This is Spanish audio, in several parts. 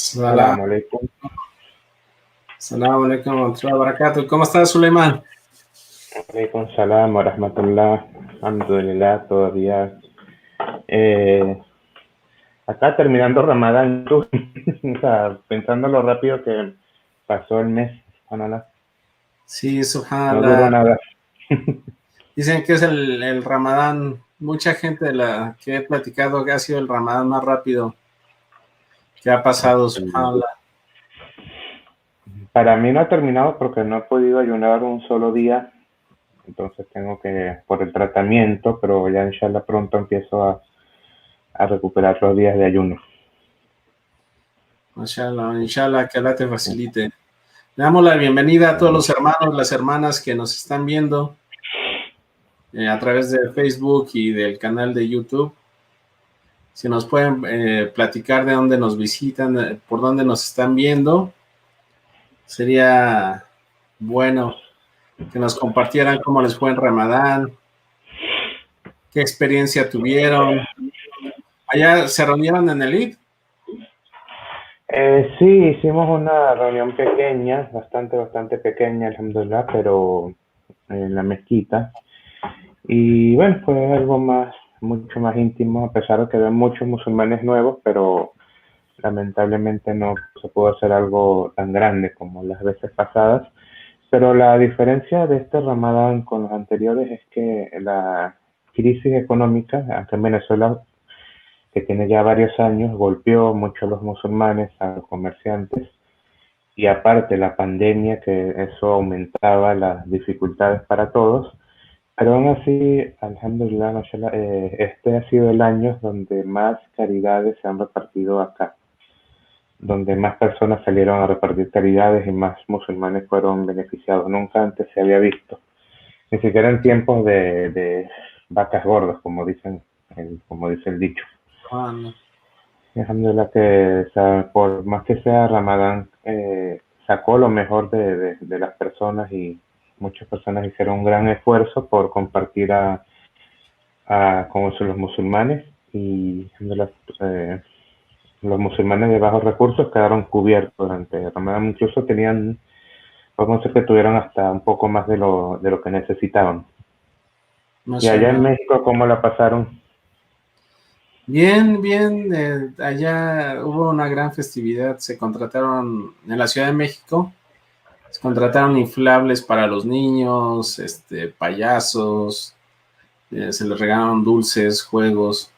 Salam, Assalamu alaikum. salam alaikum wa rahmatullahi wa barakatuh. ¿Cómo estás, Suleiman? Alaikum salam wa rahmatullah. Alhamdulillah, todavía. Acá terminando Ramadán, tú, o sea, pensando lo rápido que pasó el mes, subhanallah. Sí, No duró subhanallah. nada. Dicen que es el Ramadán. Mucha gente de la que he platicado que ha sido el Ramadán más rápido que ha pasado, subhanallah. Para mí no ha terminado porque no he podido ayunar un solo día, entonces tengo que, por el tratamiento, pero ya inshallah pronto empiezo a recuperar los días de ayuno. Mashallah, inshallah, que Allah te facilite. Le damos la bienvenida a todos los hermanos, las hermanas que nos están viendo a través de Facebook y del canal de YouTube. Si nos pueden platicar de dónde nos visitan, por dónde nos están viendo, sería bueno que nos compartieran cómo les fue en Ramadán, qué experiencia tuvieron. ¿Allá se reunieron en el Eid? Sí, hicimos una reunión pequeña, bastante pequeña, alhamdulillah, pero en la mezquita. Y bueno, fue algo mucho más íntimo, a pesar de que había muchos musulmanes nuevos, pero lamentablemente no se pudo hacer algo tan grande como las veces pasadas. Pero la diferencia de este Ramadán con los anteriores es que la crisis económica, acá en Venezuela, que tiene ya varios años, golpeó mucho a los musulmanes, a los comerciantes, y aparte la pandemia, que eso aumentaba las dificultades para todos. Pero aún así, alhamdulillah, mashallah, este ha sido el año donde más caridades se han repartido acá, donde más personas salieron a repartir caridades y más musulmanes fueron beneficiados. Nunca antes se había visto, ni siquiera en tiempos de vacas gordas, como dice el dicho. Ah, no. Alhamdulillah que, o sea, por más que sea Ramadán, sacó lo mejor de las personas y muchas personas hicieron un gran esfuerzo por compartir con los musulmanes y los musulmanes de bajos recursos quedaron cubiertos durante Ramadán. Incluso podemos decir que tuvieron hasta un poco más de lo que necesitaban. Y allá en Mashallah. México, ¿cómo la pasaron? Bien, bien. Allá hubo una gran festividad. Se contrataron en la Ciudad de México. Se contrataron inflables para los niños, payasos. Se les regalaron dulces, juegos.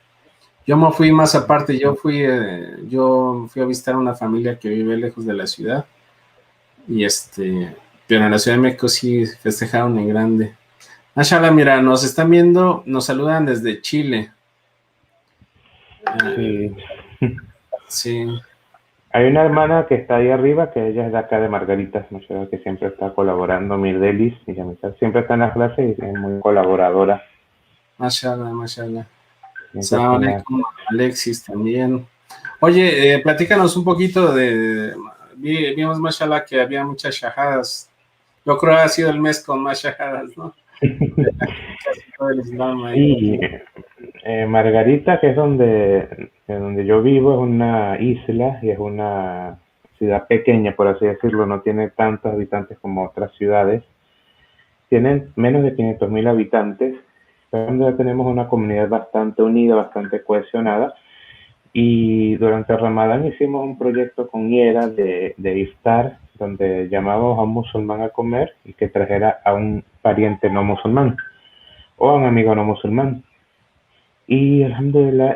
Yo me fui más aparte. Yo fui a visitar una familia que vive lejos de la ciudad. Y pero en la Ciudad de México sí festejaron en grande. Mashallah, mira, nos están viendo, nos saludan desde Chile. Sí. Sí, Hay una hermana que está ahí arriba, que ella es de acá de Margaritas, ¿no? Que siempre está colaborando, Mirdelis, y siempre está en las clases y es muy colaboradora. mashallah, mashallah. Siempre Salam está en las... alaikum, Alexis también. Oye, platícanos un poquito vimos, mashallah, que había muchas shahadas. Yo creo que ha sido el mes con más shahadas, ¿no? Casi todo el Islam ahí. Sí, Margarita, que es donde yo vivo, es una isla y es una ciudad pequeña, por así decirlo, no tiene tantos habitantes como otras ciudades. Tienen menos de 500.000 habitantes, pero ya tenemos una comunidad bastante unida, bastante cohesionada. Y durante Ramadán hicimos un proyecto con IERA de iftar, donde llamábamos a un musulmán a comer y que trajera a un pariente no musulmán o a un amigo no musulmán. Y alhamdulillah,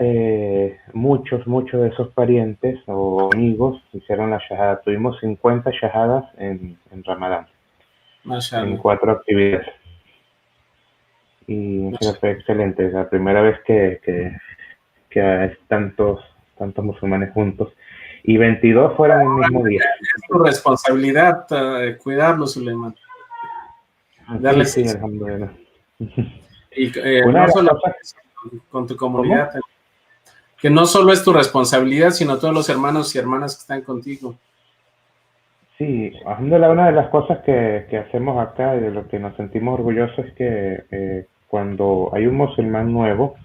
muchos de esos parientes o amigos hicieron la shahada. Tuvimos 50 shahadas en Ramadán, en Mashallah. 4 actividades. Y fue excelente, es la primera vez que hay tantos musulmanes juntos. Y 22 fueron el mismo día. Es tu responsabilidad cuidarlos, Suleiman. Sí, Darles sí, alhamdulillah. y Una no de las solo cosas, con tu ¿cómo? comunidad, que no solo es tu responsabilidad, sino todos los hermanos y hermanas que están contigo. Sí, alhamdulillah, una de las cosas que hacemos acá y de lo que nos sentimos orgullosos es que cuando hay un musulmán nuevo,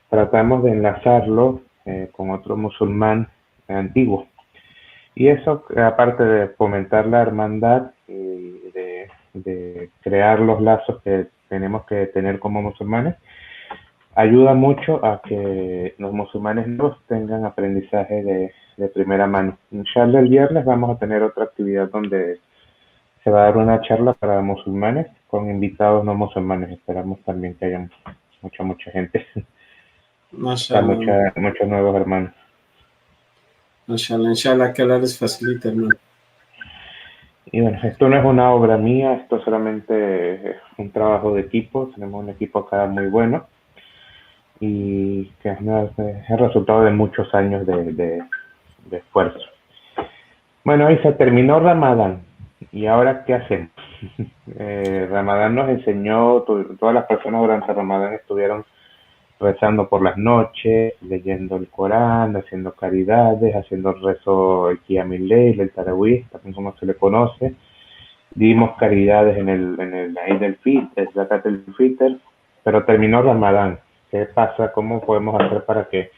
tratamos de enlazarlo con otro musulmán antiguo. Y eso, aparte de fomentar la hermandad y de crear los lazos que tenemos que tener como musulmanes, ayuda mucho a que los musulmanes nuevos tengan aprendizaje de primera mano. Inshallah, el viernes vamos a tener otra actividad donde se va a dar una charla para musulmanes con invitados no musulmanes. Esperamos también que haya mucha gente, Mashallah, muchos nuevos hermanos. mashallah, inshallah, que Allah les facilite, hermano. Y bueno, esto no es una obra mía, esto solamente es un trabajo de equipo. Tenemos un equipo acá muy bueno y que es el resultado de muchos años de esfuerzo. Bueno, ahí se terminó Ramadán. ¿Y ahora qué hacemos? Ramadán nos enseñó, todas las personas durante Ramadán estuvieron rezando por las noches, leyendo el Corán, haciendo caridades, haciendo el rezo, el Qiyamil Layl, el Tarawih, también como se le conoce. Dimos caridades en el Eid el-Fitr, el Zakat el-Fitr, pero terminó Ramadán. ¿Qué pasa? ¿Cómo podemos hacer para que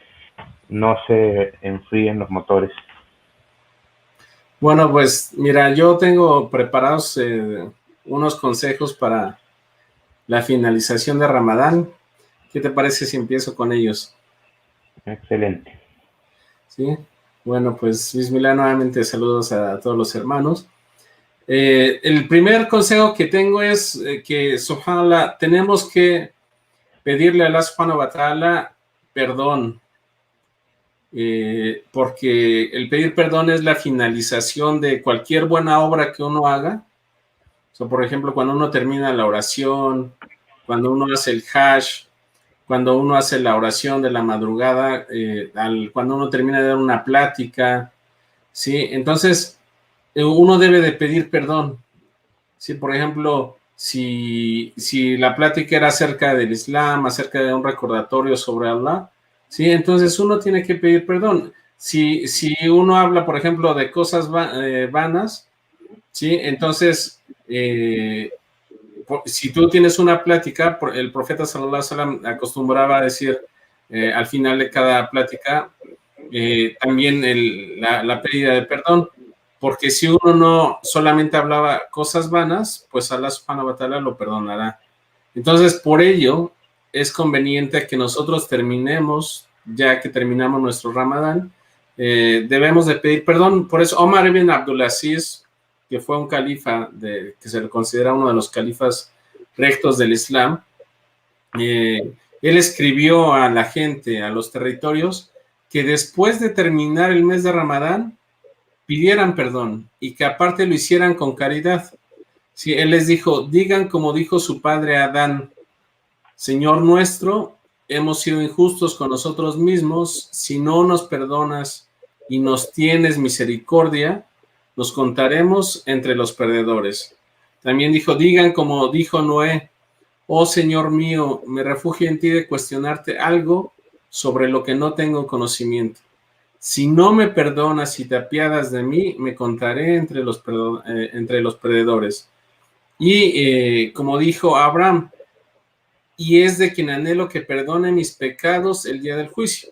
no se enfríen los motores? Bueno, pues mira, yo tengo preparados unos consejos para la finalización de Ramadán. ¿Qué te parece si empiezo con ellos? Excelente. Sí, bueno, pues Bismillah, nuevamente saludos a todos los hermanos. El primer consejo que tengo es que, subhanallah, tenemos que pedirle a Allah subhanahu wa ta'ala perdón, porque el pedir perdón es la finalización de cualquier buena obra que uno haga. O sea, por ejemplo, cuando uno termina la oración, cuando uno hace el Hajj, cuando uno hace la oración de la madrugada, cuando uno termina de dar una plática, ¿sí? Entonces, uno debe de pedir perdón. ¿Sí? Por ejemplo, si la plática era acerca del Islam, acerca de un recordatorio sobre Allah, ¿sí? Entonces uno tiene que pedir perdón. Si uno habla, por ejemplo, de cosas vanas, ¿sí? Entonces, si tú tienes una plática, el profeta sallallahu alaihi wasallam acostumbraba a decir al final de cada plática también la pedida de perdón, porque si uno no solamente hablaba cosas vanas, pues Allah subhanahu wa ta'ala lo perdonará. Entonces, por ello, es conveniente que nosotros terminemos, ya que terminamos nuestro Ramadán, debemos de pedir perdón. Por eso Omar ibn Abdulaziz, que fue un califa, que se le considera uno de los califas rectos del Islam, él escribió a la gente, a los territorios, que después de terminar el mes de Ramadán, pidieran perdón y que aparte lo hicieran con caridad. Sí, él les dijo, digan como dijo su padre Adán, Señor nuestro, hemos sido injustos con nosotros mismos, si no nos perdonas y nos tienes misericordia, nos contaremos entre los perdedores. También dijo, digan como dijo Noé, oh Señor mío, me refugio en ti de cuestionarte algo sobre lo que no tengo conocimiento. Si no me perdonas y te apiadas de mí, me contaré entre los perdedores. Y como dijo Abraham, y es de quien anhelo que perdone mis pecados el día del juicio.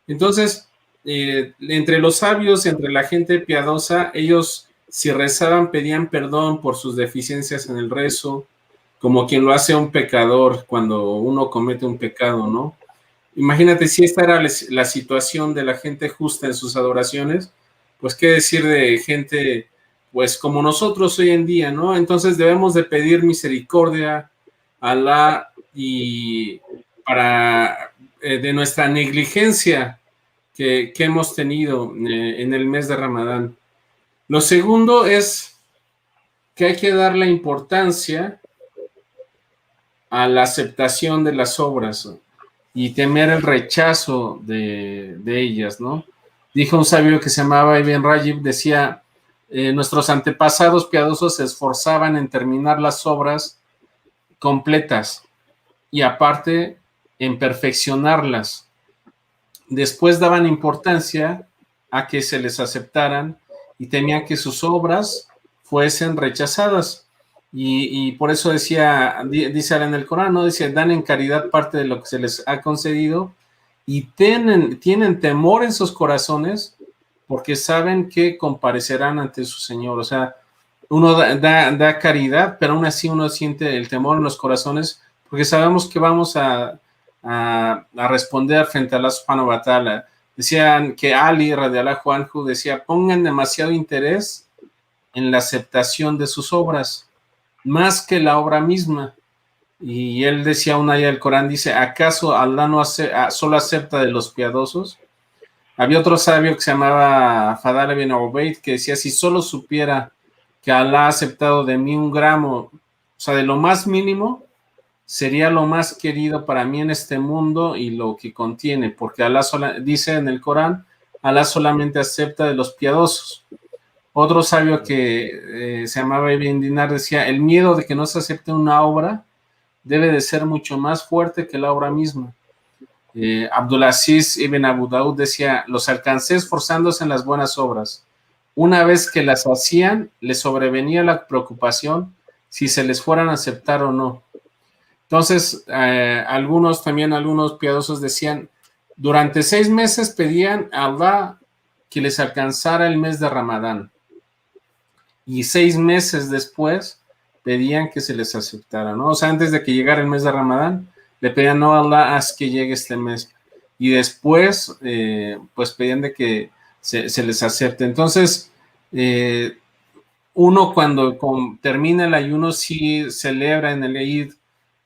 Entonces, entre los sabios, entre la gente piadosa, ellos si rezaban pedían perdón por sus deficiencias en el rezo, como quien lo hace un pecador cuando uno comete un pecado, ¿no? Imagínate si esta era la situación de la gente justa en sus adoraciones, pues qué decir de gente, pues como nosotros hoy en día, ¿no? Entonces debemos de pedir misericordia a Allah y para de nuestra negligencia que hemos tenido en el mes de Ramadán. Lo segundo es que hay que darle importancia a la aceptación de las obras y temer el rechazo de ellas, ¿no? Dijo un sabio que se llamaba Ibn Rajib, decía, nuestros antepasados piadosos se esforzaban en terminar las obras completas y aparte en perfeccionarlas. Después daban importancia a que se les aceptaran y temían que sus obras fuesen rechazadas. Y por eso dice en el Corán, ¿no? Dice, dan en caridad parte de lo que se les ha concedido y tienen temor en sus corazones porque saben que comparecerán ante su Señor. O sea, uno da caridad, pero aún así uno siente el temor en los corazones, porque sabemos que vamos a responder frente a Allah subhanahu wa ta'ala. Decían que Ali, radiallahu anhu, decía, pongan demasiado interés en la aceptación de sus obras, más que la obra misma. Y él decía una ayah del Corán, dice, ¿acaso Allah no solo acepta de los piadosos? Había otro sabio que se llamaba Fadal ibn Ubayd que decía, si solo supiera que Allah ha aceptado de mí un gramo, o sea, de lo más mínimo, sería lo más querido para mí en este mundo y lo que contiene, porque Allah dice en el Corán, Allah solamente acepta de los piadosos. Otro sabio que se llamaba Ibn Dinar decía, el miedo de que no se acepte una obra debe de ser mucho más fuerte que la obra misma. Abdulaziz ibn Abu Daud decía, los alcancé esforzándose en las buenas obras. Una vez que las hacían, les sobrevenía la preocupación si se les fueran a aceptar o no. Entonces, algunos piadosos decían, durante 6 meses pedían a Allah que les alcanzara el mes de Ramadán. Y 6 meses después pedían que se les aceptara, ¿no? O sea, antes de que llegara el mes de Ramadán, le pedían, no, Allah, haz que llegue este mes. Y después, pues pedían de que se les acepte. Entonces, uno cuando termina el ayuno sí celebra en el Eid,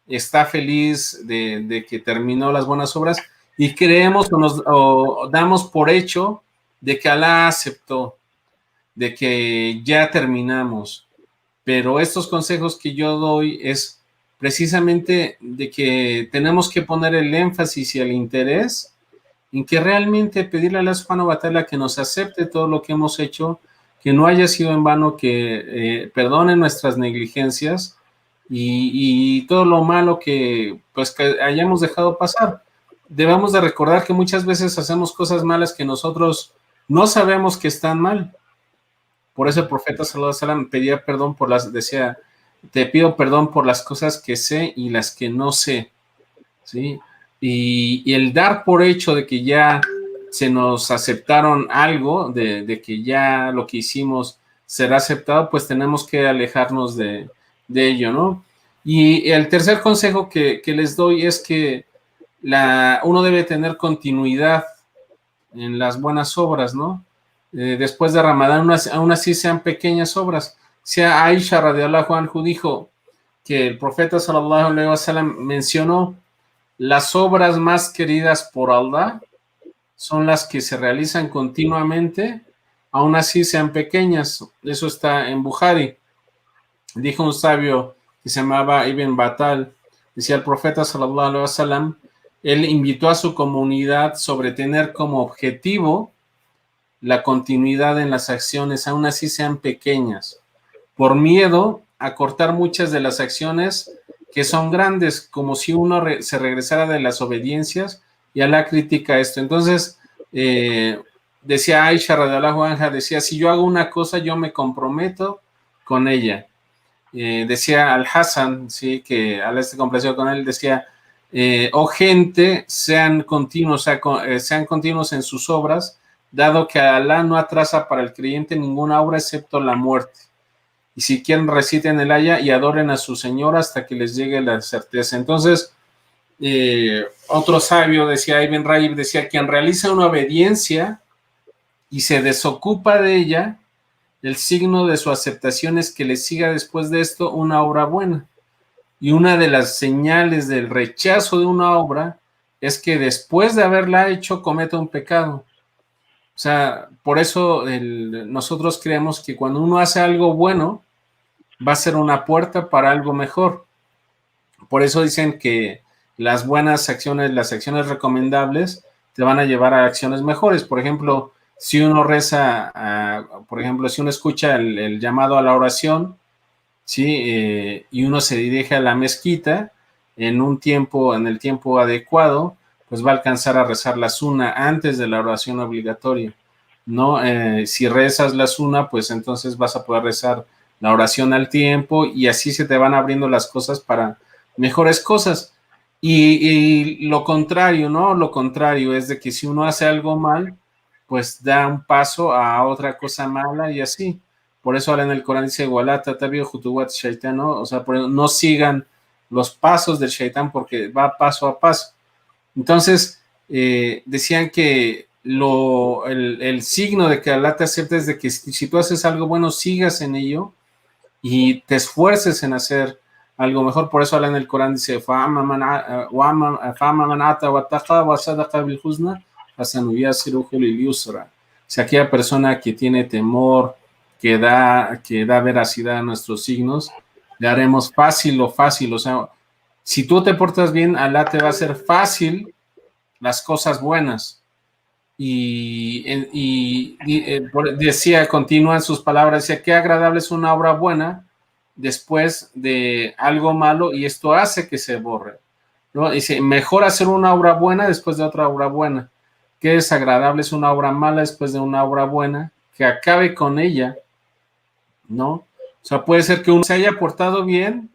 está feliz de que terminó las buenas obras y creemos o damos por hecho de que Allah aceptó, de que ya terminamos. Pero estos consejos que yo doy es precisamente de que tenemos que poner el énfasis y el interés en que realmente pedirle a Allah subhanahu wa ta'ala que nos acepte todo lo que hemos hecho, que no haya sido en vano, que perdone nuestras negligencias y todo lo malo que hayamos dejado pasar. Debemos de recordar que muchas veces hacemos cosas malas que nosotros no sabemos que están mal. Por eso el profeta sallallahu alaihi wasallam pedía perdón decía, te pido perdón por las cosas que sé y las que no sé, ¿sí? Y el dar por hecho de que ya se nos aceptaron algo, de que ya lo que hicimos será aceptado, pues tenemos que alejarnos de ello, ¿no? Y el tercer consejo que les doy es que uno debe tener continuidad en las buenas obras, ¿no? Después de Ramadán, aún así sean pequeñas obras. Sea Aisha radiallahu anhu dijo que el profeta sallallahu alaihi wasallam mencionó las obras más queridas por Allah son las que se realizan continuamente, aún así sean pequeñas. Eso está en Bukhari. Dijo un sabio que se llamaba Ibn Batal, decía el profeta sallallahu alaihi wasallam, él invitó a su comunidad sobre tener como objetivo la continuidad en las acciones, aún así sean pequeñas, por miedo a cortar muchas de las acciones que son grandes, como si uno se regresara de las obediencias y a la crítica esto. Entonces, decía Aisha radiallahu anha, decía, si yo hago una cosa, yo me comprometo con ella. Decía Al-Hassan, sí, que Allah esté complacido con él, decía, oh gente, sean continuos en sus obras, dado que Allah no atrasa para el creyente ninguna obra excepto la muerte. Y si quieren, reciten el haya y adoren a su Señor hasta que les llegue la certeza. Entonces, otro sabio decía, Ibn Rajib decía, quien realiza una obediencia y se desocupa de ella, el signo de su aceptación es que le siga después de esto una obra buena. Y una de las señales del rechazo de una obra es que después de haberla hecho cometa un pecado. O sea, por eso nosotros creemos que cuando uno hace algo bueno, va a ser una puerta para algo mejor. Por eso dicen que las buenas acciones, las acciones recomendables, te van a llevar a acciones mejores. Por ejemplo, si uno reza, por ejemplo, si uno escucha el llamado a la oración, ¿sí? Y uno se dirige a la mezquita en el tiempo adecuado, pues va a alcanzar a rezar la suna antes de la oración obligatoria, ¿no? Si rezas la suna, pues entonces vas a poder rezar la oración al tiempo y así se te van abriendo las cosas para mejores cosas. Y lo contrario, ¿no? Lo contrario es de que si uno hace algo mal, pues da un paso a otra cosa mala y así. Por eso ahora en el Corán dice, Walata tabi'u khutuwat shaitan, ¿no? O sea, no sigan los pasos del shaitán porque va paso a paso. Entonces, decían que el signo de que Allah te acepta es de que si tú haces algo bueno, sigas en ello y te esfuerces en hacer algo mejor. Por eso Allah en el Corán dice, فَأَمَّا مَنْ أَتَى وَاتَّقَى وَصَدَقَ بِالْحُسْنَى فَسَنُيَسِّرُهُ لِلْيُسْرَى. O sea, aquella persona que tiene temor, que da veracidad a nuestros signos, le haremos fácil lo fácil. O sea, si tú te portas bien, Allah te va a hacer fácil las cosas buenas. Decía, continúan sus palabras, decía, qué agradable es una obra buena después de algo malo y esto hace que se borre, ¿no? Dice, mejor hacer una obra buena después de otra obra buena. Qué desagradable es una obra mala después de una obra buena, que acabe con ella, ¿no? O sea, puede ser que uno se haya portado bien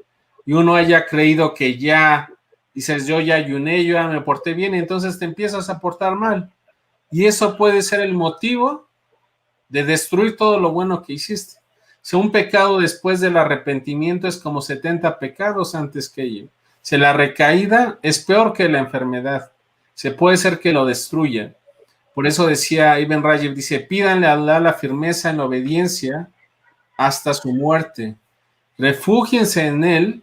y uno haya creído que ya, dices, yo ya ayuné, yo ya me porté bien, y entonces te empiezas a portar mal. Y eso puede ser el motivo de destruir todo lo bueno que hiciste. Si un pecado después del arrepentimiento es como 70 pecados antes que ello. Si la recaída es peor que la enfermedad. Se puede ser que lo destruya. Por eso decía Ibn Rajab, dice, pídanle a Allah la firmeza en la obediencia hasta su muerte. Refúgiense en él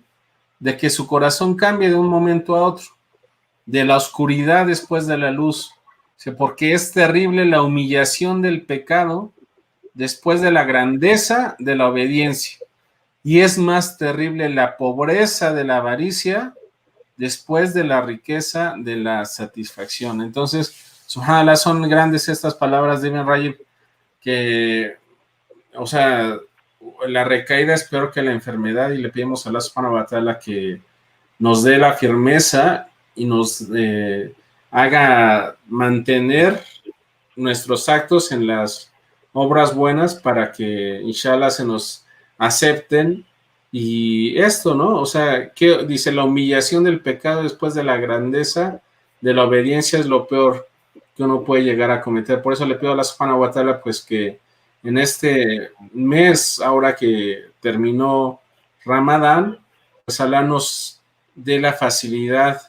de que su corazón cambie de un momento a otro, de la oscuridad después de la luz. Porque es terrible la humillación del pecado después de la grandeza de la obediencia. Y es más terrible la pobreza de la avaricia después de la riqueza de la satisfacción. Entonces, subhanallah, son grandes estas palabras de Ibn Rajab que, o sea, la recaída es peor que la enfermedad y le pedimos a Allah subhanahu wa ta'ala que nos dé la firmeza y nos haga mantener nuestros actos en las obras buenas para que inshallah se nos acepten. Y esto, ¿no? O sea, que dice, la humillación del pecado después de la grandeza de la obediencia es lo peor que uno puede llegar a cometer. Por eso le pido a la subhanahu wa ta'ala pues que en este mes, ahora que terminó Ramadán, pues Allah nos dé la facilidad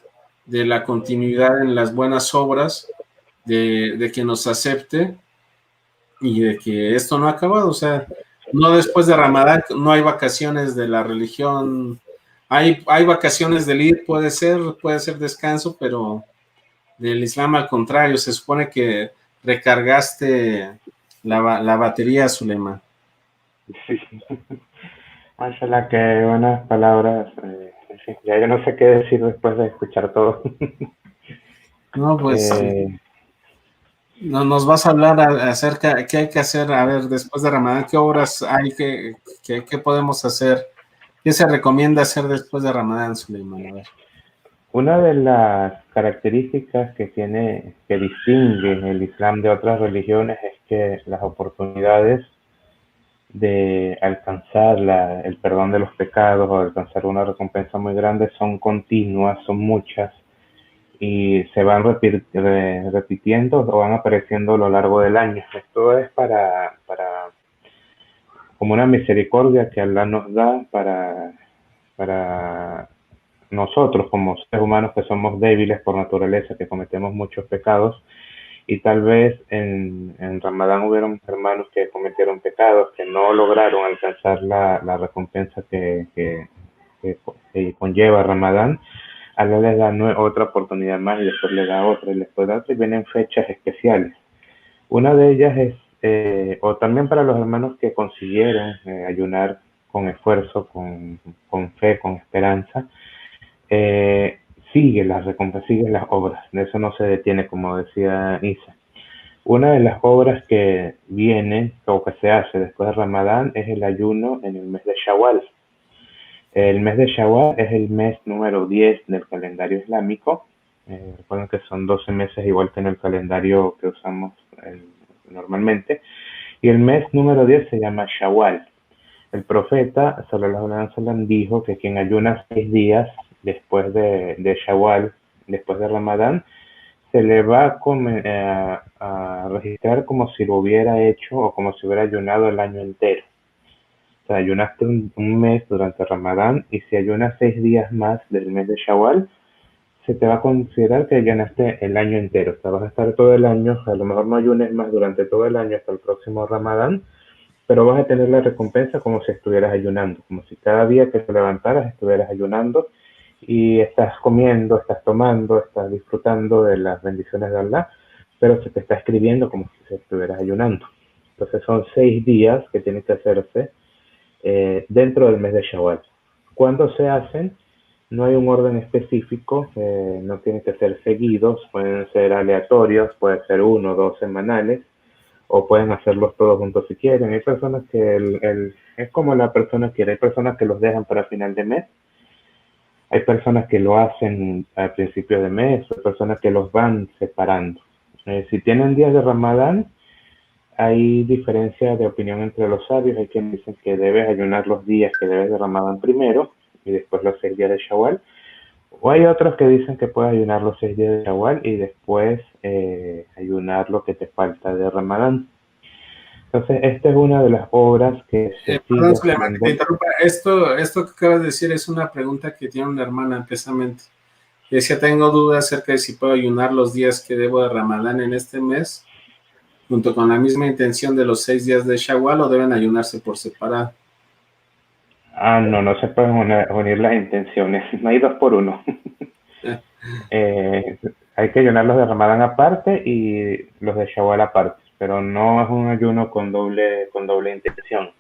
de la continuidad en las buenas obras, de que nos acepte y de que esto no ha acabado. O sea, no después de Ramadán, no hay vacaciones de la religión. Hay vacaciones del Eid, puede ser descanso, pero del Islam al contrario, se supone que recargaste la batería, Zulema. Sí. Mashallah, qué buenas palabras. Sí, ya yo no sé qué decir después de escuchar todo. No, pues nos vas a hablar acerca de qué hay que hacer, a ver, después de Ramadán, qué obras hay, qué podemos hacer, qué se recomienda hacer después de Ramadán, Suleiman. A ver. Una de las características que distingue el Islam de otras religiones es que las oportunidades de alcanzar el perdón de los pecados o alcanzar una recompensa muy grande son continuas, son muchas y se van repitiendo o van apareciendo a lo largo del año. Esto es como una misericordia que Allah nos da para nosotros como seres humanos que somos débiles por naturaleza, que cometemos muchos pecados y tal vez en Ramadán hubieron hermanos que cometieron pecados, que no lograron alcanzar la recompensa que conlleva Ramadán. Allah les da otra oportunidad más y después le da otra y después da otra y vienen fechas especiales. Una de ellas es, o también para los hermanos que consiguieron ayunar con esfuerzo, con fe, con esperanza, sigue las recompensas, sigue las obras, de eso no se detiene, como decía Isa. Una de las obras que viene o que se hace después de Ramadán es el ayuno en el mes de Shawwal. El mes de Shawwal es el mes número 10 del calendario islámico. Recuerden que son 12 meses igual que en el calendario que usamos normalmente. Y el mes número 10 se llama Shawwal. El profeta sallallahu alaihi wasallam dijo que quien ayuna 6 días después de Shawwal, después de Ramadán, se le va a registrar como si lo hubiera hecho o como si hubiera ayunado el año entero. O sea, ayunaste un mes durante Ramadán y si ayunas 6 días más del mes de Shawwal, se te va a considerar que ayunaste el año entero. O sea, vas a estar todo el año, a lo mejor no ayunes más durante todo el año hasta el próximo Ramadán, pero vas a tener la recompensa como si estuvieras ayunando, como si cada día que te levantaras estuvieras ayunando y estás comiendo, estás tomando, estás disfrutando de las bendiciones de Allah, pero se te está escribiendo como si estuvieras ayunando. Entonces son 6 días que tienen que hacerse dentro del mes de Shawwal. ¿Cuándo se hacen? No hay un orden específico, no tienen que ser seguidos, pueden ser aleatorios, puede ser 1 o 2 semanales, o pueden hacerlos todos juntos si quieren. Hay personas que es como la persona quiere, hay personas que los dejan para final de mes, hay personas que lo hacen al principio de mes, hay personas que los van separando. Si tienen días de Ramadán, hay diferencia de opinión entre los sabios. Hay quienes dicen que debes ayunar los días que debes de Ramadán primero y después los 6 días de Shawwal. O hay otros que dicen que puedes ayunar los 6 días de Shawwal y después ayunar lo que te falta de Ramadán. Entonces, esta es una de las obras que se Perdón, sigue Suleiman, que te haciendo. interrumpa. Esto que acabas de decir es una pregunta que tiene una hermana, precisamente. Decía, tengo dudas acerca de si puedo ayunar los días que debo de Ramadán en este mes, junto con la misma intención de los 6 días de Shawwal, o deben ayunarse por separado. No, no se pueden unir las intenciones. No hay dos por uno. Hay que ayunar los de Ramadán aparte y los de Shawwal aparte, pero no es un ayuno con doble intención.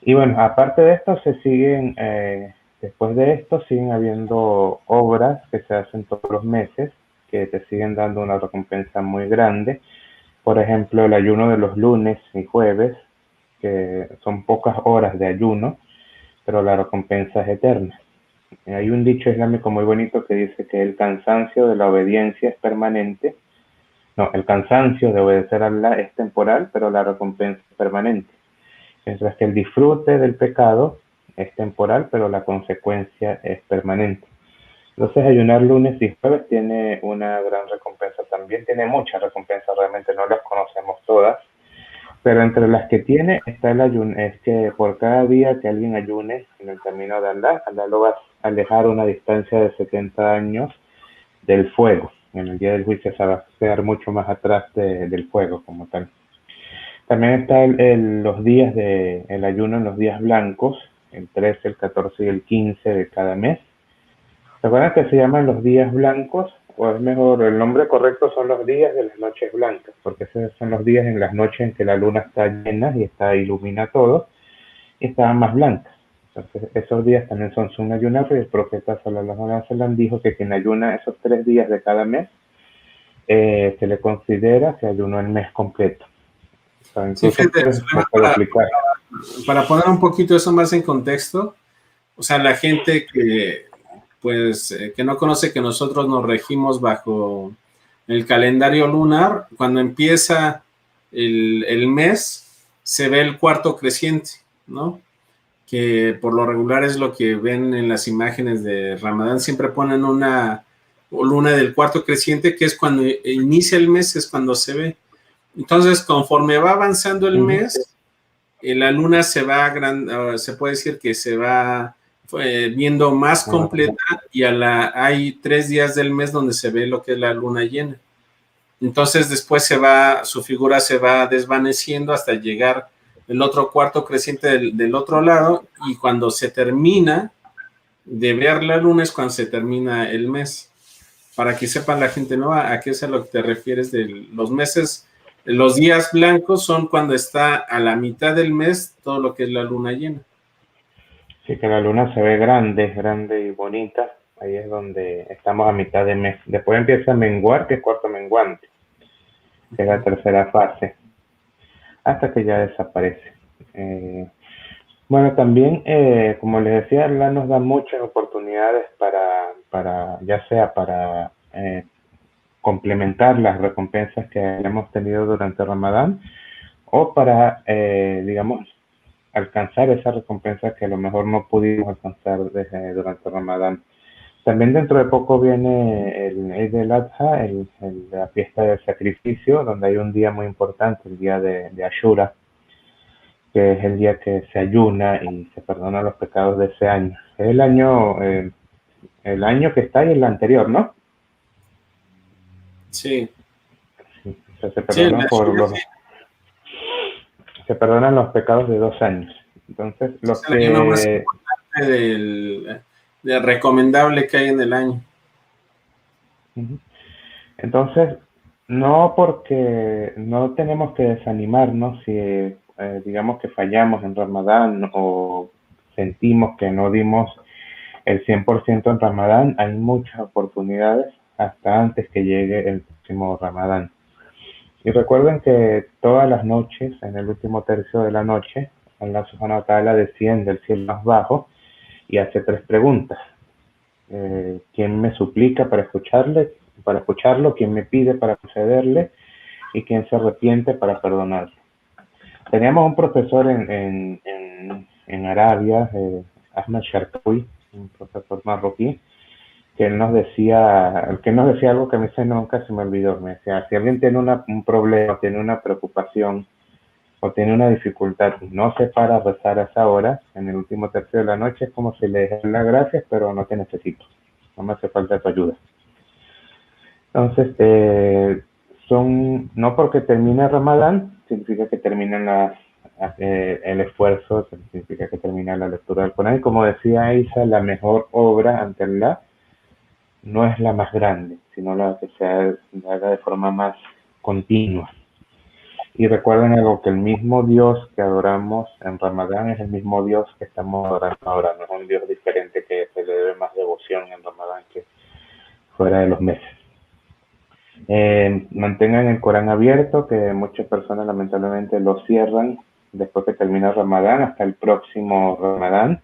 Y bueno, aparte de esto, después de esto, siguen habiendo obras que se hacen todos los meses, que te siguen dando una recompensa muy grande. Por ejemplo, el ayuno de los lunes y jueves, que son pocas horas de ayuno, pero la recompensa es eterna. Hay un dicho islámico muy bonito que dice que el cansancio de la obediencia es permanente. No, el cansancio de obedecer a Allah es temporal, pero la recompensa es permanente. Mientras que el disfrute del pecado es temporal, pero la consecuencia es permanente. Entonces, ayunar lunes y jueves tiene una gran recompensa también. Tiene muchas recompensas, realmente no las conocemos todas. Pero entre las que tiene está el ayuno, es que por cada día que alguien ayune en el camino de Allah, Allah lo va a alejar una distancia de 70 años del fuego. En el día del juicio se va a quedar mucho más atrás del fuego como tal. También está los días el ayuno en los días blancos, el 13, el 14 y el 15 de cada mes. ¿Se acuerdan que se llaman los días blancos? O es mejor, el nombre correcto son los días de las noches blancas, porque esos son los días en las noches en que la luna está llena y ilumina todo, y estaban más blancas. Entonces, esos días también son sun ayunar, y el profeta sallallahu alaihi wasallam dijo que quien ayuna esos 3 días de cada mes, se le considera que ayunó el mes completo. O sea, Sí, incluso fíjate, se puede aplicar. para poner un poquito eso más en contexto, o sea, la gente que, pues, que no conoce que nosotros nos regimos bajo el calendario lunar, cuando empieza el mes, se ve el cuarto creciente, ¿no? Que por lo regular es lo que ven en las imágenes de Ramadán, siempre ponen una luna del cuarto creciente, que es cuando inicia el mes, es cuando se ve. Entonces, conforme va avanzando el mes, la luna se puede decir que se va viendo más completa y hay 3 días del mes donde se ve lo que es la luna llena. Entonces después su figura se va desvaneciendo hasta llegar el otro cuarto creciente del otro lado, y cuando se termina de ver la luna es cuando se termina el mes. Para que sepan la gente, ¿no? ¿A qué es a lo que te refieres de los meses? Los días blancos son cuando está a la mitad del mes todo lo que es la luna llena. Sí, que la luna se ve grande, grande y bonita. Ahí es donde estamos a mitad de mes. Después empieza a menguar, que es cuarto menguante, que es la tercera fase, hasta que ya desaparece. Bueno, también, como les decía, Allah nos da muchas oportunidades ya sea para complementar las recompensas que hemos tenido durante Ramadán, o para, digamos, alcanzar esas recompensas que a lo mejor no pudimos alcanzar durante Ramadán. También dentro de poco viene el Eid al-Adha, la fiesta del sacrificio, donde hay un día muy importante, el día de Ashura, que es el día que se ayuna y se perdonan los pecados de ese año. Es el año que está y el anterior, ¿no? Sí, Sí, o sea, sí, se perdonan los pecados de 2 años. Entonces, es el ayuno más importante del recomendable que hay en el año. Entonces, no porque no tenemos que desanimarnos si digamos que fallamos en Ramadán o sentimos que no dimos el 100% en Ramadán, hay muchas oportunidades hasta antes que llegue el próximo Ramadán. Y recuerden que todas las noches, en el último tercio de la noche, Allah Subhanahu wa Ta'ala desciende del cielo más bajo y hace 3 preguntas. ¿Quién me suplica para escucharlo? ¿Quién me pide para concederle? ¿Y quién se arrepiente para perdonarlo? Teníamos un profesor en Arabia, Ahmed Sharkawi, un profesor marroquí, que él nos decía algo que a mí nunca se me olvidó. Me decía, si alguien tiene un problema, tiene una preocupación o tiene una dificultad y no se para a rezar a esa hora, en el último tercio de la noche, es como si le dijera las gracias, pero no te necesito, no me hace falta tu ayuda. Entonces, no porque termine Ramadán, significa que termina el esfuerzo, significa que termina la lectura del Corán. Y como decía Isa, la mejor obra ante Allah no es la más grande, sino la que se haga de forma más continua. Y recuerden algo, que el mismo Dios que adoramos en Ramadán es el mismo Dios que estamos adorando ahora, no es un Dios diferente que se le debe más devoción en Ramadán que fuera de los meses. Mantengan el Corán abierto, que muchas personas lamentablemente lo cierran después que termina Ramadán hasta el próximo Ramadán.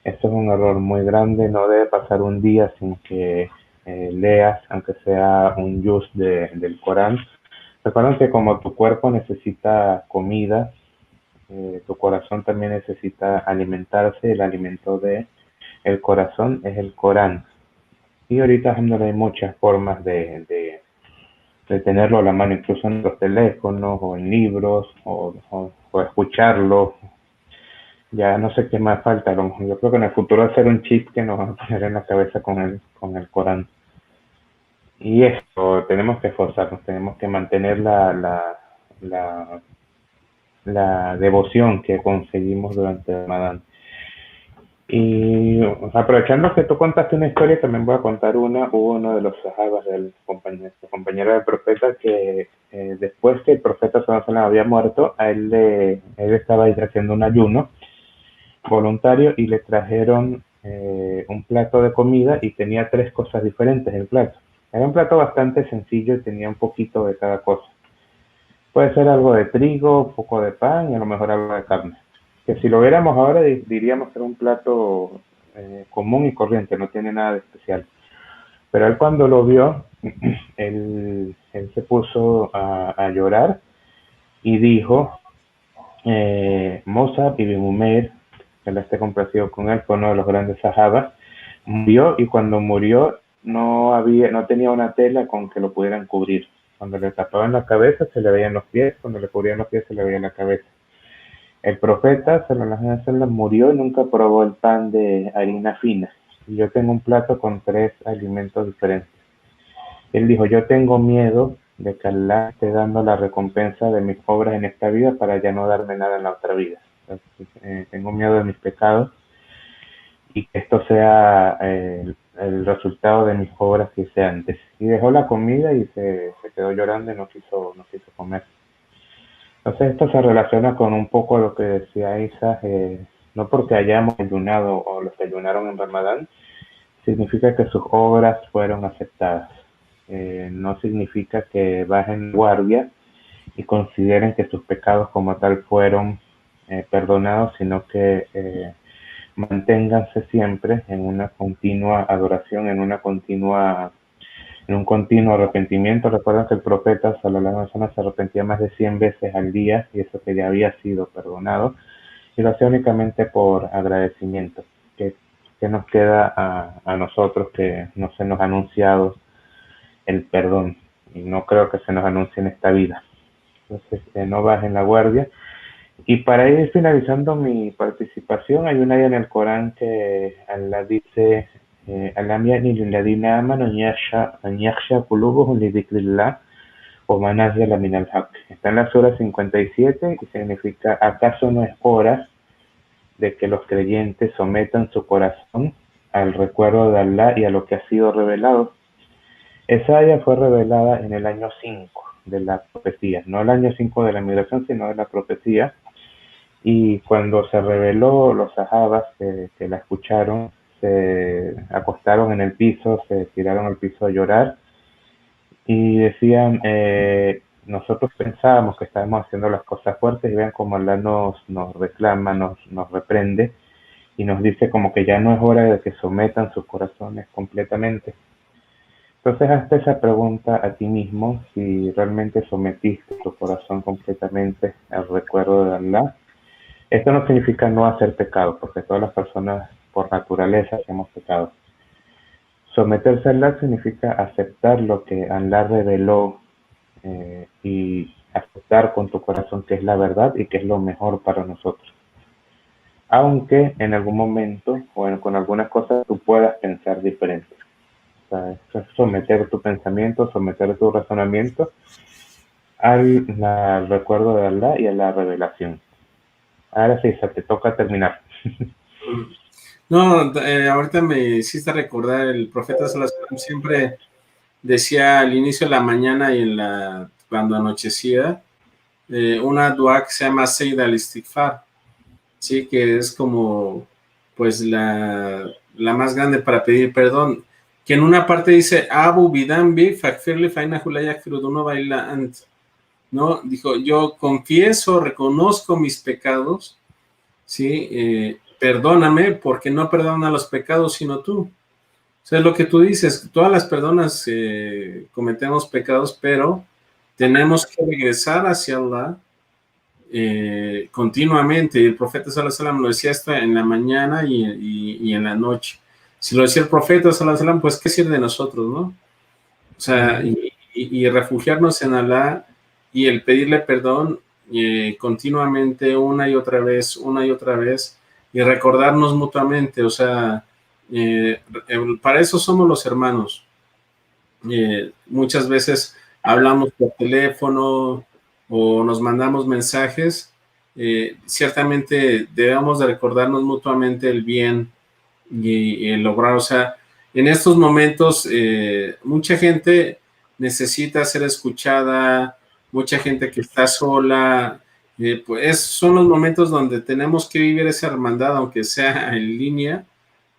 Esto es un error muy grande, no debe pasar un día sin que leas, aunque sea un juz del Corán. Recuerden que como tu cuerpo necesita comida, tu corazón también necesita alimentarse. El alimento del corazón es el Corán. Y ahorita hay muchas formas de tenerlo a la mano, incluso en los teléfonos o en libros o escucharlo. Ya no sé qué más falta. Yo creo que en el futuro va a ser un chip que nos va a poner en la cabeza con el Corán. Y esto, tenemos que esforzarnos, tenemos que mantener la devoción que conseguimos durante el Ramadán. Y aprovechando que tú contaste una historia, también voy a contar una. Hubo uno de los sahabas del compañero del profeta que después que el profeta sallallahu alaihi wasallam había muerto, él estaba ahí haciendo un ayuno voluntario y le trajeron un plato de comida y tenía 3 cosas diferentes en el plato. Era un plato bastante sencillo y tenía un poquito de cada cosa. Puede ser algo de trigo, un poco de pan y a lo mejor algo de carne. Que si lo viéramos ahora diríamos que era un plato común y corriente, no tiene nada de especial. Pero él cuando lo vio, él se puso a llorar y dijo, Musab ibn Umair, que él esté complacido con él, fue uno de los grandes sahabas, murió y cuando murió no tenía una tela con que lo pudieran cubrir. Cuando le tapaban la cabeza se le veían los pies, cuando le cubrían los pies se le veía la cabeza. El profeta sallallahu alaihi wasallam murió y nunca probó el pan de harina fina. Y yo tengo un plato con 3 alimentos diferentes. Él dijo, yo tengo miedo de que Allah esté dando la recompensa de mis obras en esta vida para ya no darme nada en la otra vida. Entonces, tengo miedo de mis pecados y que esto sea el resultado de mis obras que hice antes. Y dejó la comida y se quedó llorando y no quiso comer. Entonces esto se relaciona con un poco lo que decía Isa, no porque hayamos ayunado o los que ayunaron en Ramadán, significa que sus obras fueron aceptadas. No significa que bajen guardia y consideren que sus pecados como tal fueron perdonados, sino que manténganse siempre en una continua adoración, en un continuo arrepentimiento. Recuerda que el profeta sallallahu alaihi wasallam se arrepentía más de 100 veces al día y eso que ya había sido perdonado y lo hacía únicamente por agradecimiento, que ¿qué nos queda a nosotros que no se nos ha anunciado el perdón? Y no creo que se nos anuncie en esta vida. Entonces, no bajen la guardia. Y para ir finalizando mi participación, hay una área en el Corán que Allah dice: "Alam ya'ni lilladhina amanu an yakhsha qulubuhum li dhikrillah wa ma nazala min al-haqq". Está en la sura 57 y significa: ¿acaso no es hora de que los creyentes sometan su corazón al recuerdo de Allah y a lo que ha sido revelado? Esa área fue revelada en el año 5 de la profecía, no el año 5 de la migración, sino de la profecía. Y cuando se reveló, los sahabas que la escucharon se acostaron en el piso, se tiraron al piso a llorar y decían: nosotros pensábamos que estábamos haciendo las cosas fuertes, y vean cómo Allah nos reclama, nos reprende y nos dice como que ya no es hora de que sometan sus corazones completamente. Entonces, hazte esa pregunta a ti mismo: si realmente sometiste tu corazón completamente al recuerdo de Allah. Esto no significa no hacer pecado, porque todas las personas por naturaleza hacemos pecado. Someterse a Allah significa aceptar lo que Allah reveló, y aceptar con tu corazón que es la verdad y que es lo mejor para nosotros. Aunque en algún momento, o con algunas cosas, tú puedas pensar diferente. O sea, eso es someter tu pensamiento, someter tu razonamiento al recuerdo de Allah y a la revelación. Ahora sí, se te toca terminar. No, ahorita me hiciste recordar, el profeta sallallahu alaihi wasallam siempre decía al inicio de la mañana y cuando anochecía, una dua que se llama Sayyid al-Istighfar, sí, que es como pues la más grande para pedir perdón, que en una parte dice: Abu bidambi faghfirli fa innahu la yaghfiru dhunuba illa ant, ¿no? Dijo: yo confieso, reconozco mis pecados, sí, perdóname, porque no perdona los pecados sino tú. O sea, es lo que tú dices, todas las personas cometemos pecados, pero tenemos que regresar hacia Allah continuamente. El profeta sallallahu alaihi wasallam lo decía esto en la mañana y en la noche. Si lo decía el profeta sallallahu alaihi wasallam, pues qué decir de nosotros, ¿no? O sea, y refugiarnos en Allah y el pedirle perdón continuamente, una y otra vez, y recordarnos mutuamente. O sea, para eso somos los hermanos. Muchas veces hablamos por teléfono o nos mandamos mensajes. Ciertamente debemos de recordarnos mutuamente el bien y el lograr. O sea, en estos momentos mucha gente necesita ser escuchada, mucha gente que está sola. Pues son los momentos donde tenemos que vivir esa hermandad, aunque sea en línea,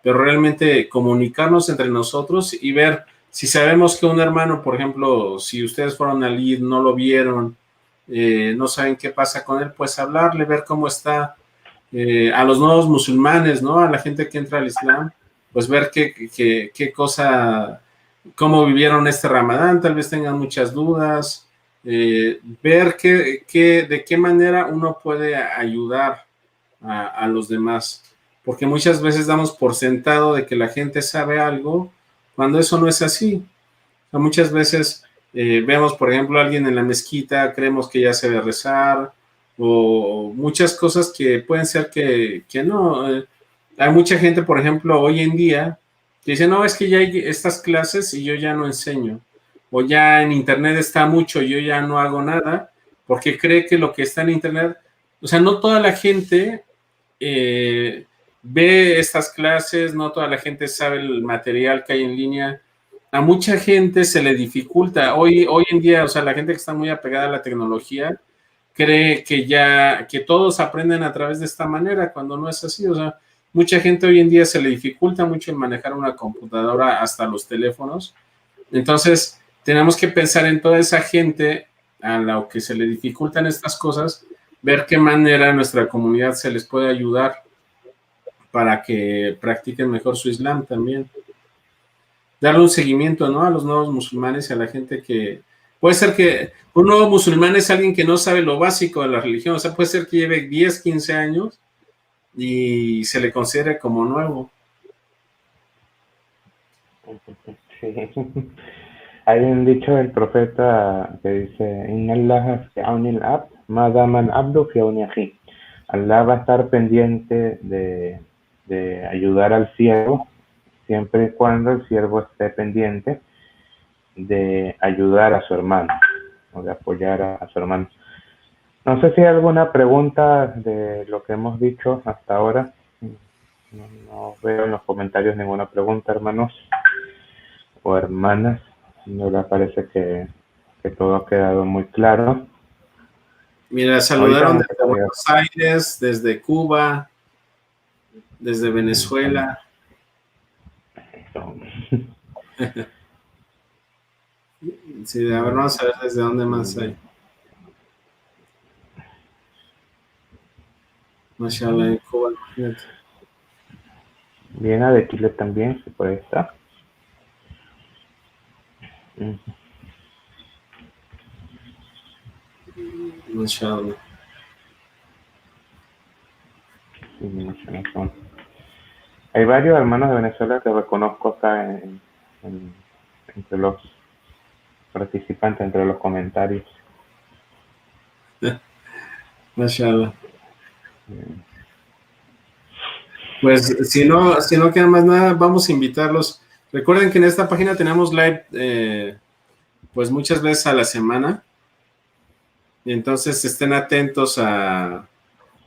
pero realmente comunicarnos entre nosotros y ver si sabemos que un hermano, por ejemplo, si ustedes fueron al Eid, no lo vieron, no saben qué pasa con él, pues hablarle, ver cómo está. A los nuevos musulmanes, ¿no? A la gente que entra al Islam, pues ver qué cosa, cómo vivieron este Ramadán, tal vez tengan muchas dudas, ver de qué manera uno puede ayudar a los demás, porque muchas veces damos por sentado de que la gente sabe algo, cuando eso no es así. O sea, muchas veces vemos, por ejemplo, a alguien en la mezquita, creemos que ya sabe rezar, o muchas cosas que pueden ser que no. Hay mucha gente, por ejemplo, hoy en día, que dice: no, es que ya hay estas clases y yo ya no enseño, o ya en internet está mucho y yo ya no hago nada, porque cree que lo que está en internet, o sea, no toda la gente ve estas clases, no toda la gente sabe el material que hay en línea. A mucha gente se le dificulta. Hoy en día, o sea, la gente que está muy apegada a la tecnología cree que todos aprenden a través de esta manera, cuando no es así. O sea, mucha gente hoy en día se le dificulta mucho el manejar una computadora, hasta los teléfonos. Entonces, tenemos que pensar en toda esa gente a la que se le dificultan estas cosas, ver qué manera nuestra comunidad se les puede ayudar para que practiquen mejor su Islam también. Darle un seguimiento, ¿no?, a los nuevos musulmanes y a la gente que... Puede ser que un nuevo musulmán es alguien que no sabe lo básico de la religión. O sea, puede ser que lleve 10, 15 años y se le considere como nuevo. Sí. Hay un dicho del profeta que dice: Inna Allah fi auni al-abd, ma dama al-abdu fi auni akhi. Allah va a estar pendiente de ayudar al siervo siempre y cuando el siervo esté pendiente de ayudar a su hermano o de apoyar a su hermano. No sé si hay alguna pregunta de lo que hemos dicho hasta ahora. No veo en los comentarios ninguna pregunta, hermanos o hermanas. No me parece que todo ha quedado muy claro. Mira, Ahorita saludaron vamos desde a llegar. Buenos Aires, desde Cuba, desde Venezuela. Sí, a ver, vamos a ver desde dónde más hay. Mashallah, en Cuba, imagínate. Viena de Chile también, si por ahí está. Mashallah. Sí, mucha razón. Hay varios hermanos de Venezuela que reconozco acá entre los participantes, entre los comentarios. Mashallah. Pues si no queda más nada, vamos a invitarlos. Recuerden que en esta página tenemos live pues muchas veces a la semana. Y entonces estén atentos a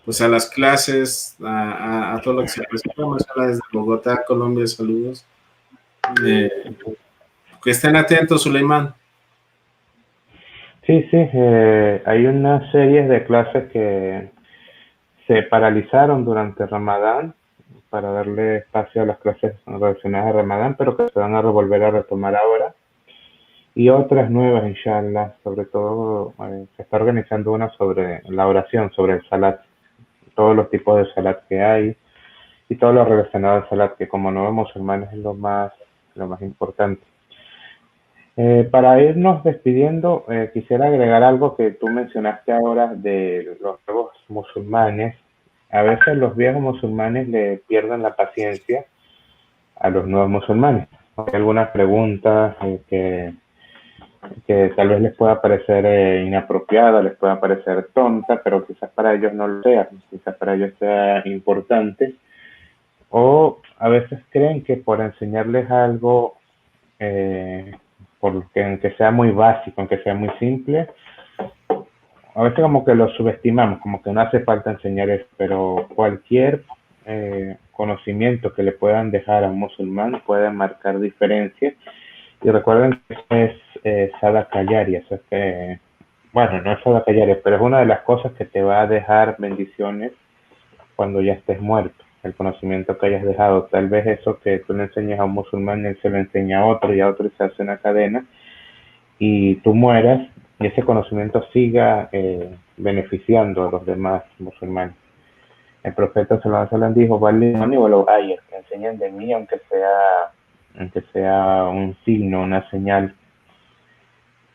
pues a las clases, a todo lo que se presenta. Mashallah, desde Bogotá, Colombia, saludos. Que estén atentos, Suleiman. Sí, sí, hay unas series de clases que se paralizaron durante Ramadán para darle espacio a las clases relacionadas a Ramadán, pero que se van a volver a retomar ahora. Y otras nuevas, inshallah, sobre todo se está organizando una sobre la oración, sobre el salat, todos los tipos de salat que hay y todo lo relacionado al salat, que como nuevos musulmanes es lo más importante. Para irnos despidiendo, quisiera agregar algo que tú mencionaste ahora de los nuevos musulmanes. A veces los viejos musulmanes le pierden la paciencia a los nuevos musulmanes. Hay algunas preguntas que tal vez les pueda parecer inapropiada, les pueda parecer tonta, pero quizás para ellos no lo sea, quizás para ellos sea importante. O a veces creen que por enseñarles algo eh, porque aunque sea muy básico, aunque sea muy simple, a veces como que lo subestimamos, como que no hace falta enseñar eso, pero cualquier conocimiento que le puedan dejar a un musulmán puede marcar diferencias. Y recuerden que eso es Sadaka Yari, eso es que, bueno, no es Sadaka Yari, pero es una de las cosas que te va a dejar bendiciones cuando ya estés muerto, el conocimiento que hayas dejado. Tal vez eso que tú le enseñas a un musulmán, él se lo enseña a otro y a otro y se hace una cadena y tú mueras y ese conocimiento siga beneficiando a los demás musulmanes. El profeta Sallallahu Alaihi Wasallam dijo: "Vale, o lo hay, que enseñen de mí, aunque sea un signo, una señal".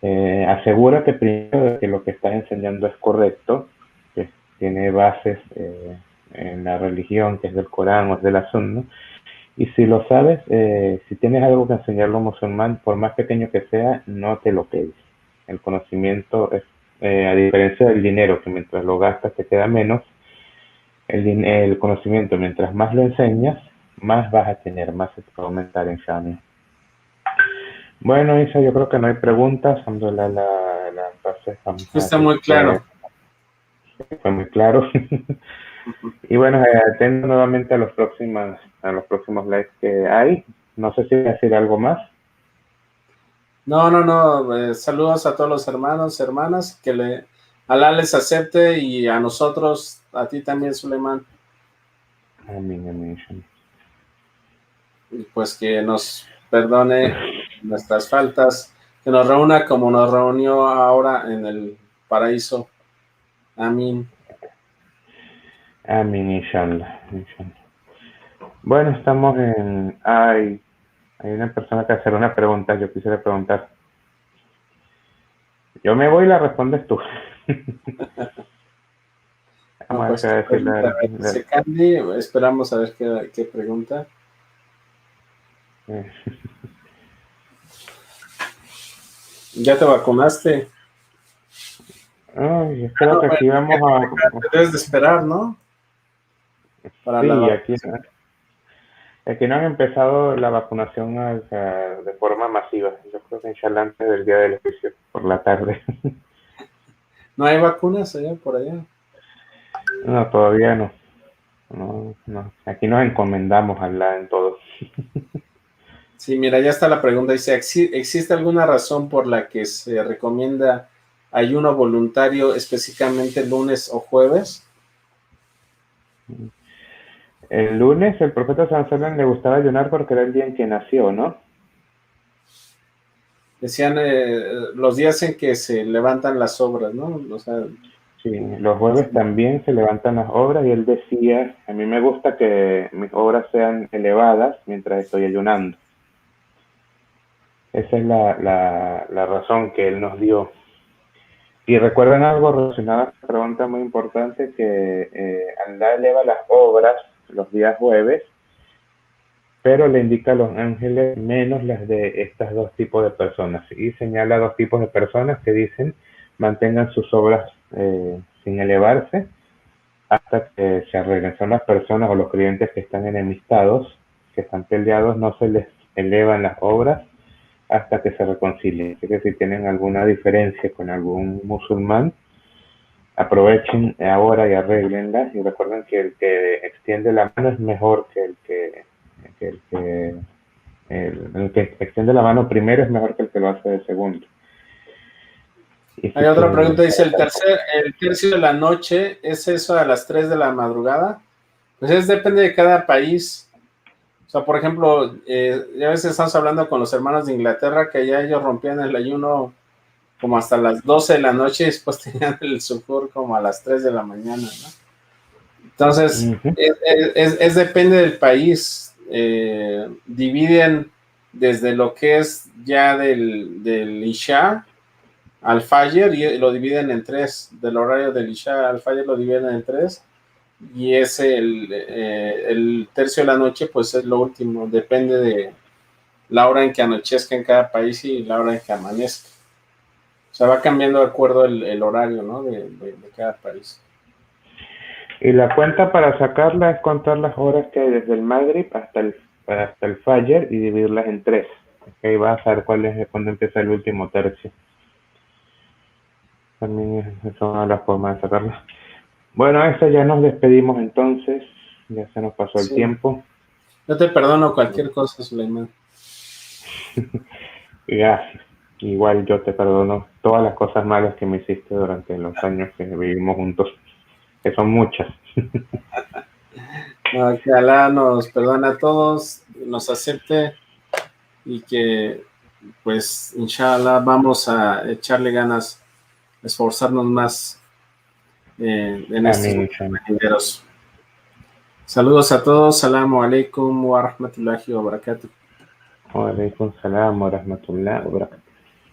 Asegúrate primero de que lo que estás enseñando es correcto, que tiene bases en la religión, que es del Corán o es de la Sunna. Y si lo sabes, si tienes algo que enseñarlo a un musulmán, por más pequeño que sea, no te lo quedes. El conocimiento es, a diferencia del dinero, que mientras lo gastas te queda menos, el conocimiento, mientras más lo enseñas, más vas a tener, más se te va a aumentar en Shani. Bueno, Isa, yo creo que no hay preguntas. Entonces vamos a Está decir muy que claro. fue muy claro. Y bueno, atento nuevamente a los próximos lives que hay. No sé si voy a decir algo más. No, no, no. Saludos a todos los hermanos, hermanas, Alá les acepte y a nosotros, a ti también, Suleiman. Amén, amén. Y pues que nos perdone nuestras faltas, que nos reúna como nos reunió ahora en el paraíso. Amén. Amén, inshallah, inshallah. Bueno, estamos en... hay una persona que hacer una pregunta. Yo quisiera preguntar. Yo me voy y la respondes tú. No, Vamos a ver pues qué va qué a decir pregunta, dice Candy, esperamos a ver qué pregunta. ¿Ya te vacunaste? Ay, espero que Bueno, aquí vamos a... te debes de esperar, ¿no? Para la Sí, aquí, vacunación. aquí no han empezado la vacunación de forma masiva. Yo creo que inshallah antes del día del juicio, por la tarde. ¿No hay vacunas allá por allá? No, todavía no. No, no. Aquí nos encomendamos a Allah en todo. Sí, mira, ya está la pregunta. Dice, ¿existe alguna razón por la que se recomienda ayuno voluntario específicamente lunes o jueves? El lunes el profeta Sallallahu le gustaba ayunar porque era el día en que nació, ¿no? Decían los días en que se levantan las obras, ¿no? O sea, Sí, los jueves también se levantan las obras y él decía, a mí me gusta que mis obras sean elevadas mientras estoy ayunando. Esa es la razón que él nos dio. Y recuerden algo relacionado a esta pregunta muy importante, que Allah eleva las obras los días jueves, pero le indica a los ángeles menos las de estos dos tipos de personas. Y señala dos tipos de personas que dicen mantengan sus obras sin elevarse hasta que se arreglen. Son las personas o los creyentes que están enemistados, que están peleados, no se les elevan las obras hasta que se reconcilien. Así que si tienen alguna diferencia con algún musulmán, aprovechen ahora y arreglenlas. Y recuerden que el que extiende la mano es mejor que el que extiende la mano primero es mejor que el que lo hace de segundo. Y hay si otra se... pregunta, dice, el tercio de la noche, ¿es eso a las 3 de la madrugada? Pues depende de cada país. O sea, por ejemplo, ya a veces estamos hablando con los hermanos de Inglaterra que ya ellos rompían el ayuno como hasta las 12 de la noche y después tenían el sucur como a las 3 de la mañana, ¿no? Entonces, depende del país. Dividen desde lo que es ya del Isha al Fajr y lo dividen en tres. Del horario del Isha al Fajr lo dividen en tres. Y es el tercio de la noche, pues es lo último. Depende de la hora en que anochezca en cada país y la hora en que amanezca. O sea, va cambiando de acuerdo el horario, ¿no? De cada país. Y la cuenta para sacarla es contar las horas que hay desde el Maghrib hasta el Fajr y dividirlas en tres. Ahí vas a ver cuándo empieza el último tercio. También es una de las formas de sacarla. Bueno, esta ya nos despedimos entonces. Ya se nos pasó el Sí. tiempo. Yo te perdono cualquier cosa, Suleiman. Ya, igual yo te perdono todas las cosas malas que me hiciste durante los años que vivimos juntos, que son muchas. No, que Alá nos perdone a todos, nos acepte y que, pues, inshallah, vamos a echarle ganas, esforzarnos más en estos Amén, inshallah. venideros. Saludos a todos, salamu alaikum wa rahmatullahi wa barakatuh. Wa alaikum salam wa rahmatullah wa barakatuh.